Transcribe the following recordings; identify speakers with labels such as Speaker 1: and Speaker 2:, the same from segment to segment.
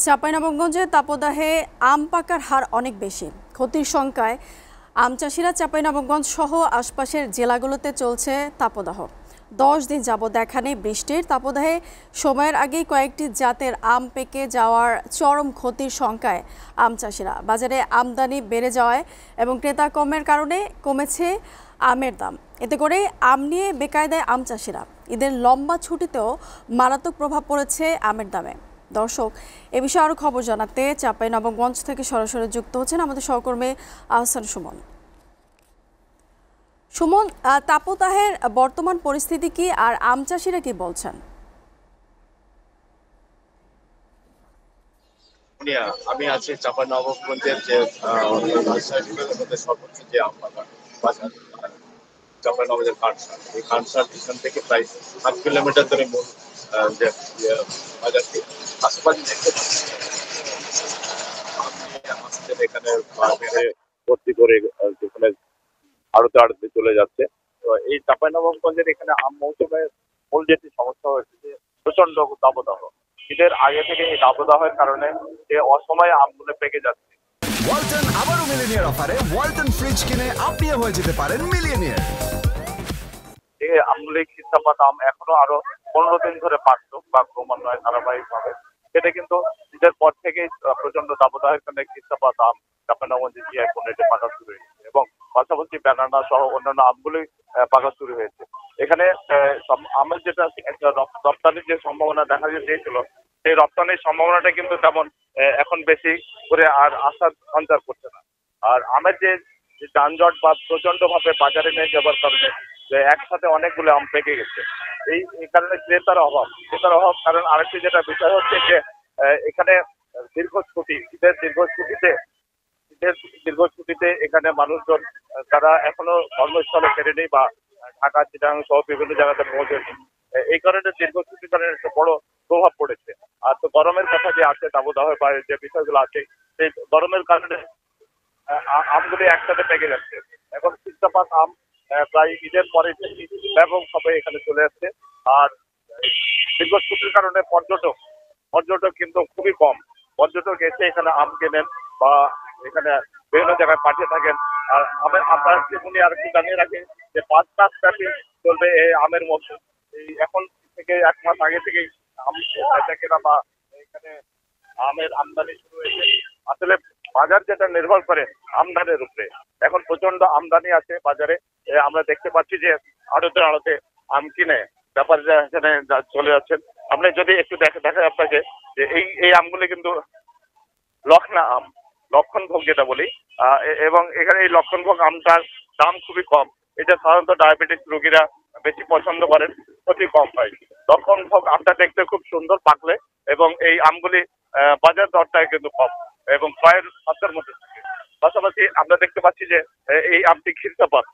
Speaker 1: চাঁপাইনবাবগঞ্জে তাপদাহে আম পাকার হার অনেক বেশি। ক্ষতির শঙ্কায় আম চাষিরা চাঁপাইনবাবগঞ্জ সহ আশপাশের জেলাগুলোতে চলছে তাপদাহ। 10 দিন যাবৎ দেখা নেই বৃষ্টির। তাপদাহে সময়ের আগেই কয়েকটি জাতের আম পেকে যাওয়ার চরম ক্ষতির শঙ্কায় আম চাষিরা। বাজারে আমদানি বেড়ে যাওয়ায় এবং ক্রেতা কমের কারণে কমেছে আমের দাম। এতে করে আম নিয়ে বেকায়দায় আম চাষিরা। ঈদের লম্বা ছুটিতেও মারাত্মক প্রভাব পড়েছে আমের দামে। দর্শক, এ বিষয়ে আরো খবর জানাতে চাঁপাইনবাবগঞ্জ থেকে সরাসরি যুক্ত হচ্ছেন আমাদের সহকর্মী আহসান সুমন। সুমন, তাপদাহের বর্তমান পরিস্থিতি কি আর আম চাষিরা কি বলছেন?
Speaker 2: আমি আছি চাঁপাইনবাবগঞ্জের যে রাজশাহী বিভাগের মধ্যে সর্বোচ্চ যে আম বাগান বাজার চাঁপাইনবাবগঞ্জের কানসার, এই কানসার স্টেশন থেকে প্রায় 7 কিলোমিটার ধরে মূল যে বাজারটি আশেপাশে দেখতে পাচ্ছি এখানে বেড়ে ভর্তি করে যেখানে আড়তে আড়তে চলে যাচ্ছে। তো এই চাঁপাইনবাবগঞ্জের এখানে আম মৌসুমে মূল যেটি সমস্যা হয়েছে যে প্রচন্ড দাবদাহ। ঈদের আগে থেকে এই দাবদাহের কারণে যে অসময়ে আমগুলো পেকে যাচ্ছে।
Speaker 3: ওয়ালটন আবারও মিলিনিয়ার অফারে ওয়ালটন ফ্রিজ কিনে আপনিও হয়ে যেতে পারেন মিলিয়নিয়ার।
Speaker 2: এই আমগুলি খিস্তাপাত আম এখনো আরো 15 দিন ধরে পাকতো বা ক্রমান্বয়ে ধারাবাহিক ভাবে, সেটা কিন্তু ঈদের পর থেকেই প্রচন্ড দাবদাহের কারণে খিস্তাপাত আম চাঁপাইনবাবগঞ্জে জিআই কোনেটে পাকা শুরু হয়েছে এবং পাশাপাশি ব্যানানা সহ অন্যান্য আমগুলি পাকা শুরু হয়েছে। এখানে আমের যেটা একটা রপ্তানির যে সম্ভাবনা দেখা দিয়েছিল, সেই রপ্তানির সম্ভাবনাটা কিন্তু তেমন এখন বেশি করে আর আশা সঞ্চার করছে না। আর আমের যে যানজট বা প্রচন্ড ভাবে বাজারে নিয়ে যাবার কারণে একসাথে অনেকগুলো আম পেকে গেছে। এই কারণে ক্রেতার অভাব। কারণ আরেকটি যেটা বিষয় হচ্ছে যে এখানে ঈদের দীর্ঘ ছুটিতে এখানে মানুষজন তারা এখনো কর্মস্থলে ফেরেনি বা ঢাকা, চিটাগাং সহ বিভিন্ন জায়গাতে পৌঁছেনি। এই কারণে দীর্ঘ ছুটির কারণে একটা বড় প্রভাব পড়েছে। আর তো গরমের কথা যে আছে, দাবদাহের বাইরে যে বিষয়গুলো আছে, সেই গরমের কারণে আমগুলি একসাথে পেকে যাচ্ছে। এখন খিস্তাপাত আম প্রায় ঈদের পরে থেকে ব্যাপকভাবে এখানে চলে আসছে। আর দীর্ঘ ছুটির কারণে পর্যটক কিন্তু খুবই কম। পর্যটক এসে এখানে আম কেনেন বা এখানে বিভিন্ন জায়গায় পাঠিয়ে থাকেন। আর আপনার উনি আর একটু জানিয়ে রাখেন যে 5 মাস ব্যাপী চলবে এই আমের মৌসুম। এই এখন থেকে 1 মাস আগে থেকেই আম কেনা বা এখানে আমের আমদানি শুরু হয়েছে। আসলে বাজার যেটা নির্ভর করে আমদানির উপরে, এখন প্রচন্ড আমদানি আছে বাজারে। আমরা দেখতে পাচ্ছি যে আড়তে আম কিনে ব্যাপারীরা এখানে চলে যাচ্ছেন। আপনি যদি একটু দেখা আপনাকে যে এই আমগুলি কিন্তু লক্ষণভোগ যেটা বলি, এবং এখানে এই লক্ষণভোগ আমটার দাম খুবই কম। এটা সাধারণত ডায়াবেটিস রোগীরা বেশি পছন্দ করেন, ক্ষতি কম হয়। লক্ষণভোগ আমটা দেখতে খুব সুন্দর পাকলে, এবং এই আমগুলি বাজার দরটাই কিন্তু কম এবং ক্রয়ের সাধ্যের মধ্যে থাকে। পাশাপাশি আমরা দেখতে পাচ্ছি যে এই আমটি খিস্তাপাত।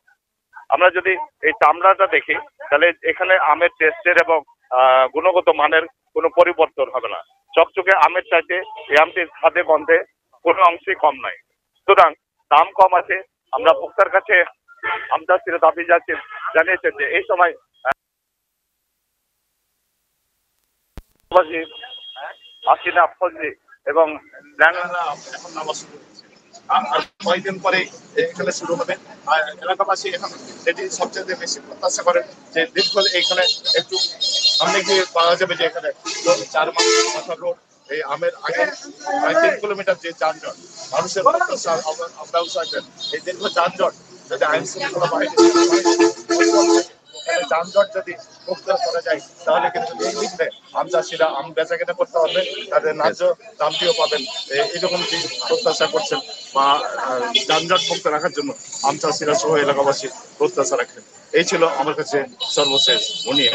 Speaker 2: আমরা যদি এই চামড়াটা দেখি, তাহলে এখানে আমের টেস্টের এবং গুণগত মানের কোনো পরিবর্তন হবে না। চকচকে আমের চাইতে এই আমটির স্বাদে গন্ধে কোনো অংশেই কম নাই। সুতরাং দাম কম আছে। আমরা ভোক্তার কাছে আম চাষিরা দাবি জানিয়েছেন যে এই সময় হাসিনা, ফজলি এবং ল্যাংড়া এখন নামা শুরু হচ্ছে। আর কয়েকদিন পরে এখানে শুরু হবে। আর এলাকাবাসী এখন এটি সবচেয়ে বেশি প্রত্যাশা করেন যে দীর্ঘ এখানে একটু সামনে গিয়ে পাওয়া যাবে যে এখানে 4 মাস রোড, এই আমের আগে প্রায় 3 কিলোমিটার যে যানজট, মানুষের প্রত্যাশা আমরাও চাইবেন এই দীর্ঘ যানজট যদি আইন শৃঙ্খলা বাহিনী যানজট যদি মুক্ত করা যায়, তাহলে কিন্তু নির্বিঘ্নে আম চাষিরা আম বেচা কেনা করতে পারবে, তাদের ন্যায্য দামটিও পাবেন। এরকম যে প্রত্যাশা করছেন বা যানজট মুক্ত রাখার জন্য আম চাষিরা সহ এলাকাবাসী প্রত্যাশা রাখেন। এই ছিল আমার কাছে সর্বশেষ মুনিয়া।